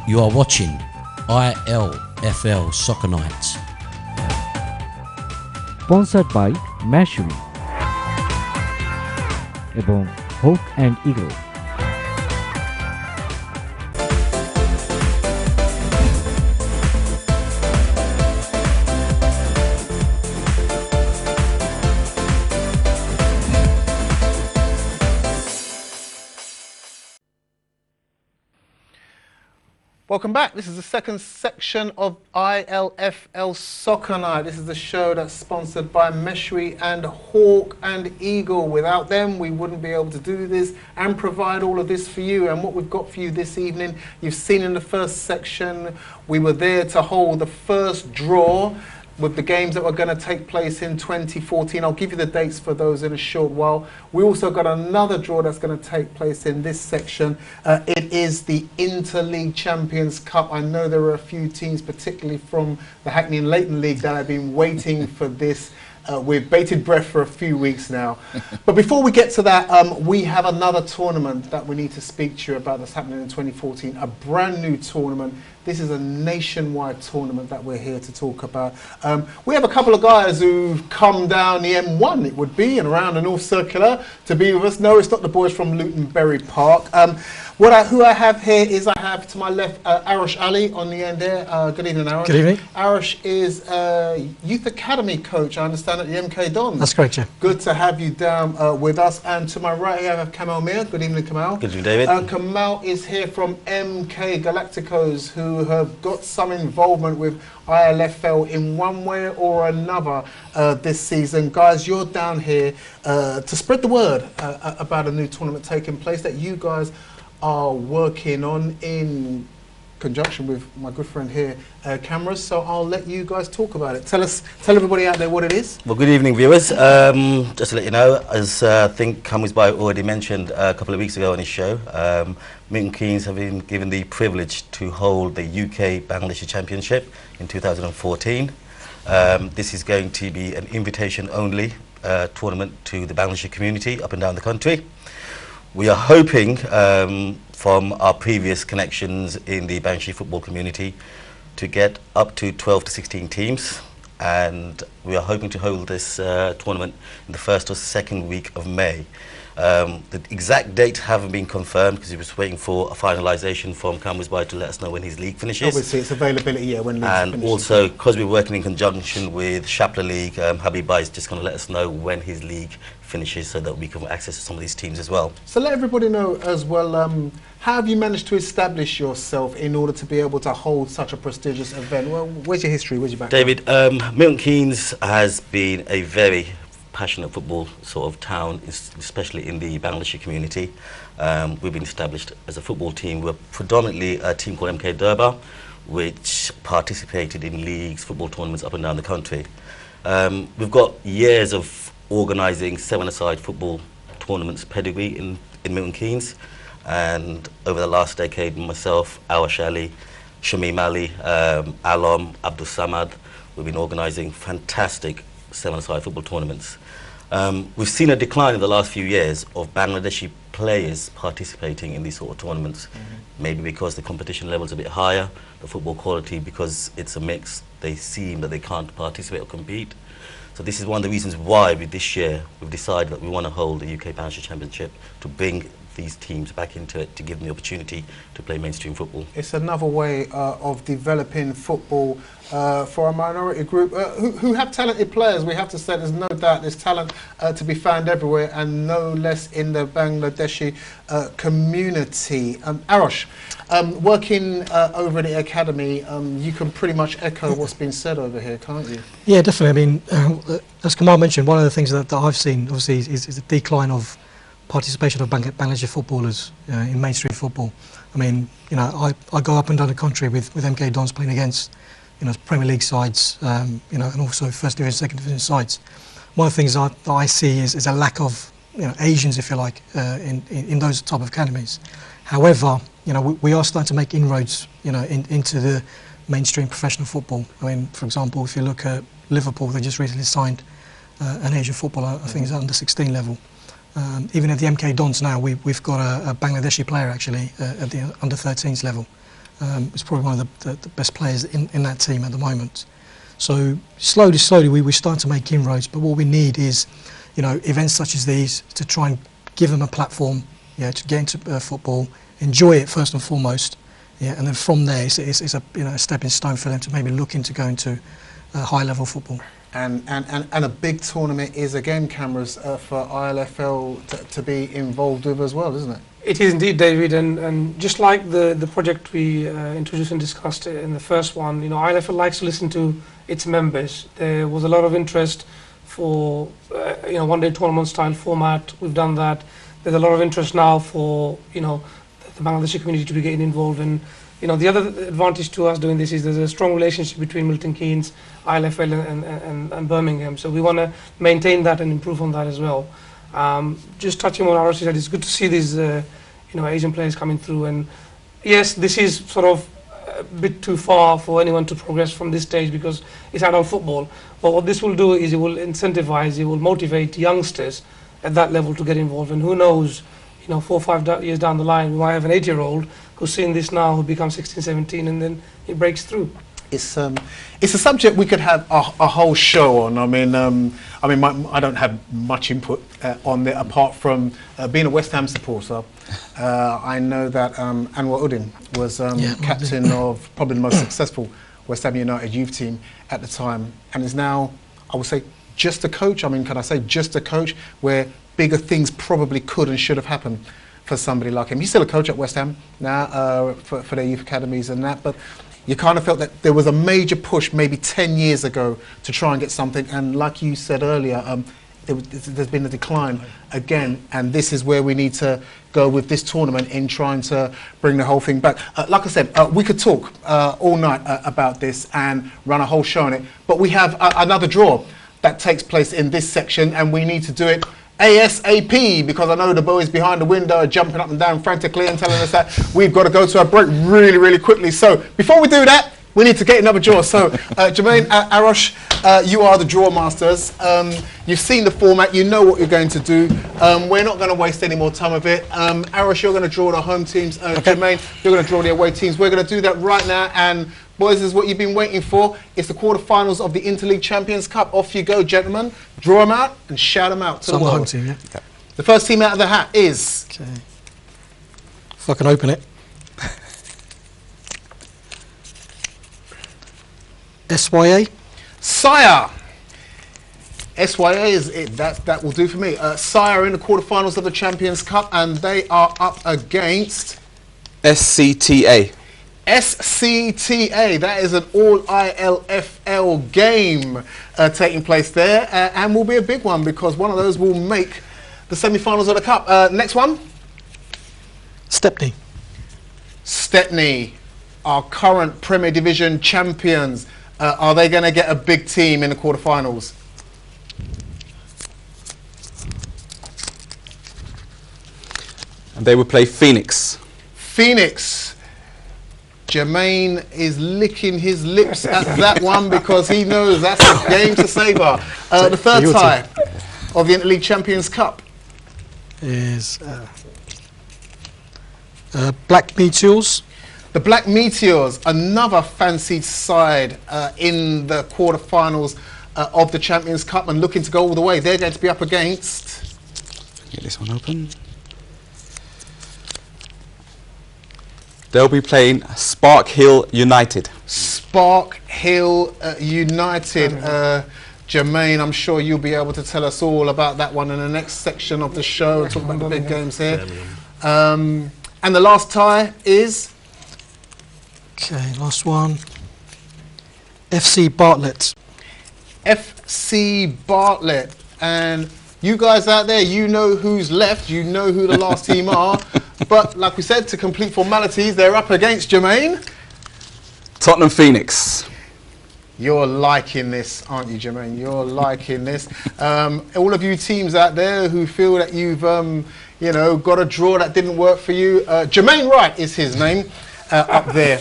You are watching ILFL Soccer Nights. Sponsored by Mashuri এবং Hawk and Eagle. Welcome back. This is the second section of ILFL Soccer Night. This is the show that's sponsored by Meshri and Hawk and Eagle. Without them, we wouldn't be able to do this and provide all of this for you. And what we've got for you this evening, you've seen in the first section, we were there to hold the first draw with the games that were going to take place in 2014. I'll give you the dates for those in a short while. We also got another draw that's going to take place in this section. It is the Interleague Champions Cup. I know there are a few teams, particularly from the Hackney and Leighton League, that have been waiting for this with bated breath for a few weeks now. But before we get to that, we have another tournament that we need to speak to you about that's happening in 2014, a brand new tournament. This is a nationwide tournament that we're here to talk about. We have a couple of guys who've come down the M1, it would be, and around the North Circular to be with us. No, it's not the boys from Luton Berry Park. Who I have here is, I have to my left Arash Ali on the end here. Good evening, Arash. Good evening. Arash is a youth academy coach, I understand, at the MK Dons. That's correct, yeah. Good to have you down with us. And to my right here I have Kamal Mir. Good evening, Kamal. Good evening, David. Kamal is here from MK Galacticos, who have got some involvement with ILFL in one way or another this season. Guys, you're down here to spread the word about a new tournament taking place that you guys are working on in conjunction with my good friend here, Cameras. So I'll let you guys talk about it. Tell everybody out there what it is. Well, good evening, viewers. Just to let you know, as I think Kamwisbai already mentioned a couple of weeks ago on his show, Milton Keynes have been given the privilege to hold the UK Bangladeshi Championship in 2014. This is going to be an invitation-only tournament to the Bangladeshi community up and down the country. We are hoping, from our previous connections in the Bangladeshi football community, to get up to 12 to 16 teams, and we are hoping to hold this tournament in the first or second week of May. The exact dates haven't been confirmed because he was waiting for a finalisation from Kamwisbai to let us know when his league finishes. Obviously, it's availability, yeah, when league finishes. And also, because we're working in conjunction with Shapla League, Habib Bai is just going to let us know when his league finishes so that we can access some of these teams as well. So let everybody know as well, how have you managed to establish yourself in order to be able to hold such a prestigious event? Well, where's your history, where's your background? David, Milton Keynes has been a very passionate football sort of town, especially in the Bangladeshi community. We've been established as a football team. We're predominantly a team called MK Durbar, which participated in leagues, football tournaments up and down the country. We've got years of organising seven-a-side football tournaments pedigree in Milton Keynes, and over the last decade, myself, Awash Ali, Shamim Ali, Alom, Abdul Samad, we've been organising fantastic seven-a-side football tournaments. We've seen a decline in the last few years of Bangladeshi players participating in these sort of tournaments, maybe because the competition level is a bit higher, the football quality, because it's a mix, they seem that they can't participate or compete. So this is one of the reasons why this year we've decided that we want to hold the UK Bangladeshi Championship, to bring these teams back into it, to give them the opportunity to play mainstream football. It's another way of developing football for a minority group who have talented players. We have to say there's no doubt there's talent to be found everywhere, and no less in the Bangladeshi community. Arash, working over at the academy, you can pretty much echo what's been said over here, can't you? Yeah, definitely. I mean, as Kamal mentioned, one of the things that I've seen, obviously, is the decline of participation of Bangladeshi footballers in mainstream football. I mean, you know, I go up and down the country with MK Dons playing against, you know, Premier League sides, you know, and also first division, second division sides. One of the things that I see is a lack of, you know, Asians, if you like, in those type of academies. However, you know, we are starting to make inroads, you know, into the mainstream professional football. I mean, for example, if you look at Liverpool, they just recently signed an Asian footballer, I think it's under 16 level. Even at the MK Dons now, we've got a Bangladeshi player actually at the under 13s level. He's probably one of the best players in that team at the moment. So slowly we're starting to make inroads, but what we need is, you know, events such as these to try and give them a platform, yeah, to get into football, enjoy it first and foremost, yeah, and then from there it's a, you know, a stepping stone for them to maybe look into going to high-level football. And a big tournament is again, cameras for ILFL to be involved with as well, isn't it? It is indeed, David, and just like the project we introduced and discussed in the first one, you know, ILFL likes to listen to its members. There was a lot of interest for you know, one-day tournament style format. We've done that. There's a lot of interest now for, you know, the Bangladeshi community to be getting involved. And you know, the other advantage to us doing this is there's a strong relationship between Milton Keynes, ILFL, and Birmingham. So we want to maintain that and improve on that as well. Just touching on RC side, it's good to see these you know, Asian players coming through. And yes, this is sort of a bit too far for anyone to progress from this stage because it's adult football. But what this will do is it will incentivize, it will motivate youngsters at that level to get involved. And who knows, you know, 4 or 5 years down the line, we might have an 8-year-old who's seeing this now, who becomes 16, 17, and then he breaks through. It's a subject we could have a whole show on. I mean, I don't have much input on it apart from being a West Ham supporter. I know that Anwar Uddin was captain of probably the most successful West Ham United youth team at the time, and is now, I would say, just a coach. I mean, can I say just a coach, where bigger things probably could and should have happened for somebody like him. He's still a coach at West Ham now for their youth academies and that, but you kind of felt that there was a major push maybe 10 years ago to try and get something, and like you said earlier, there's been a decline again, and this is where we need to go with this tournament in trying to bring the whole thing back. Like I said, we could talk all night about this and run a whole show on it, but we have another draw that takes place in this section, and we need to do it ASAP, because I know the boys behind the window are jumping up and down frantically and telling us that we've got to go to a break really, really quickly. So before we do that, we need to get another draw. So Jermaine, Arosh, you are the draw masters. You've seen the format, you know what you're going to do. We're not going to waste any more time of it. Arosh, you're going to draw the home teams. Jermaine, you're going to draw the away teams. We're going to do that right now, and boys, this is what you've been waiting for. It's the quarterfinals of the Interleague Champions Cup. Off you go, gentlemen. Draw them out and shout them out to the world. Home team, yeah. The first team out of the hat is... Okay. If I can open it. SYA. Sire. SYA is it. That will do for me. Sire are in the quarterfinals of the Champions Cup, and they are up against... SCTA. SCTA, that is an all ILFL game taking place there, and will be a big one because one of those will make the semi-finals of the cup. Next one? Stepney. Stepney, our current Premier Division champions. Are they going to get a big team in the quarterfinals? And they will play Phoenix. Phoenix. Jermaine is licking his lips at that one because he knows that's a game to savour. The third tie of the Interleague Champions Cup is Black Meteors. The Black Meteors, another fancied side in the quarterfinals of the Champions Cup and looking to go all the way. They're going to be up against... Get this one open. They'll be playing Spark Hill United. Spark Hill United. Jermaine, I'm sure you'll be able to tell us all about that one in the next section of the show. Talk about the big games here. And the last tie is... Okay, last one. FC Bartlett. FC Bartlett. And you guys out there, you know who's left, you know who the last team are. But like we said, to complete formalities, they're up against, Jermaine, Tottenham Phoenix. You're liking this, aren't you, Jermaine? You're liking this. All of you teams out there who feel that you've, you know, got a draw that didn't work for you. Jermaine Wright is his name. up there.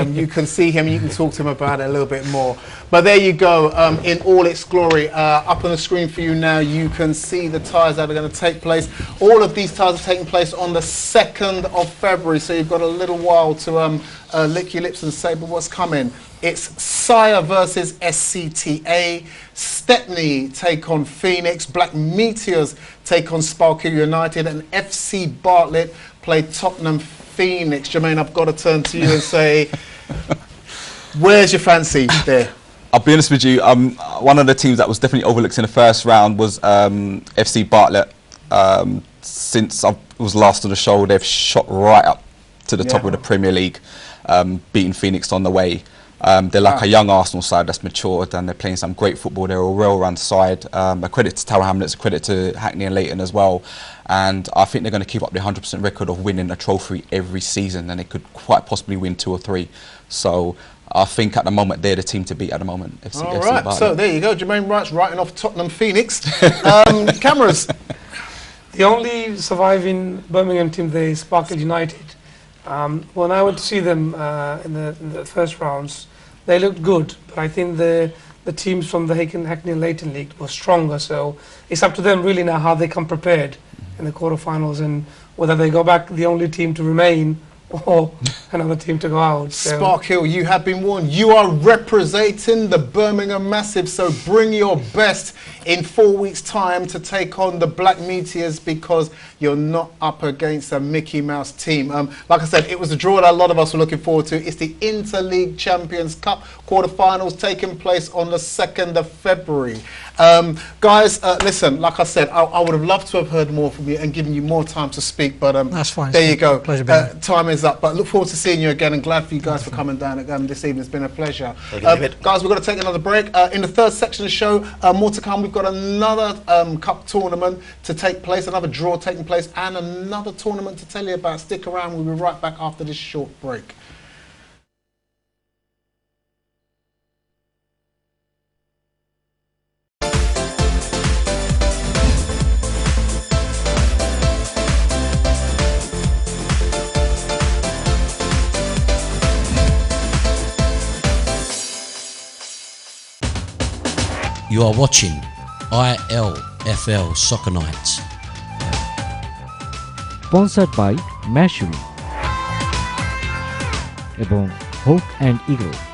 You can see him, you can talk to him about it a little bit more. But there you go, in all its glory. Up on the screen for you now, you can see the ties that are going to take place. All of these ties are taking place on the 2nd of February, so you've got a little while to lick your lips and say, but what's coming? It's Sire versus SCTA, Stepney take on Phoenix, Black Meteors take on Sparkhill United, and FC Bartlett play Tottenham Phoenix. Jermaine, I've got to turn to you and say, where's your fancy there? I'll be honest with you, one of the teams that was definitely overlooked in the first round was FC Bartlett. Since I was last on the show, they've shot right up to the top of the Premier League, beating Phoenix on the way. They're like a young Arsenal side that's matured, and they're playing some great football. They're a well-run side. A credit to Tower Hamlets, a credit to Hackney and Leighton as well. And I think they're going to keep up the 100% record of winning a trophy every season, and they could quite possibly win 2 or 3. So I think at the moment they're the team to beat at the moment. All right, so there you go. Jermaine Wright's writing off Tottenham Phoenix. Cameras. The only surviving Birmingham team there is Sparkhill United. When I went to see them in the first rounds, they looked good, but I think the teams from the Hackney and Leighton League were stronger, so it's up to them really now how they come prepared in the quarterfinals and whether they go back the only team to remain or another team to go out. So. Sparkhill, you have been warned. You are representing the Birmingham Massive, so bring your best in 4 weeks' time to take on the Black Meteors, because you're not up against a Mickey Mouse team. Like I said, it was a draw that a lot of us were looking forward to. It's the Interleague Champions Cup quarterfinals taking place on the 2nd of February. Guys, listen, like I said, I would have loved to have heard more from you and given you more time to speak, but that's fine. There you go. Pleasure being here. Time is up, but look forward to seeing you again, and glad for you guys for coming down this evening. It's been a pleasure. Guys, we've got to take another break. In the third section of the show, more to come. We've got another cup tournament to take place, another draw taking place, and another tournament to tell you about. Stick around. We'll be right back after this short break. You are watching ILFL Soccer Nights. Sponsored by Mashery এবং Hawk and Eagle.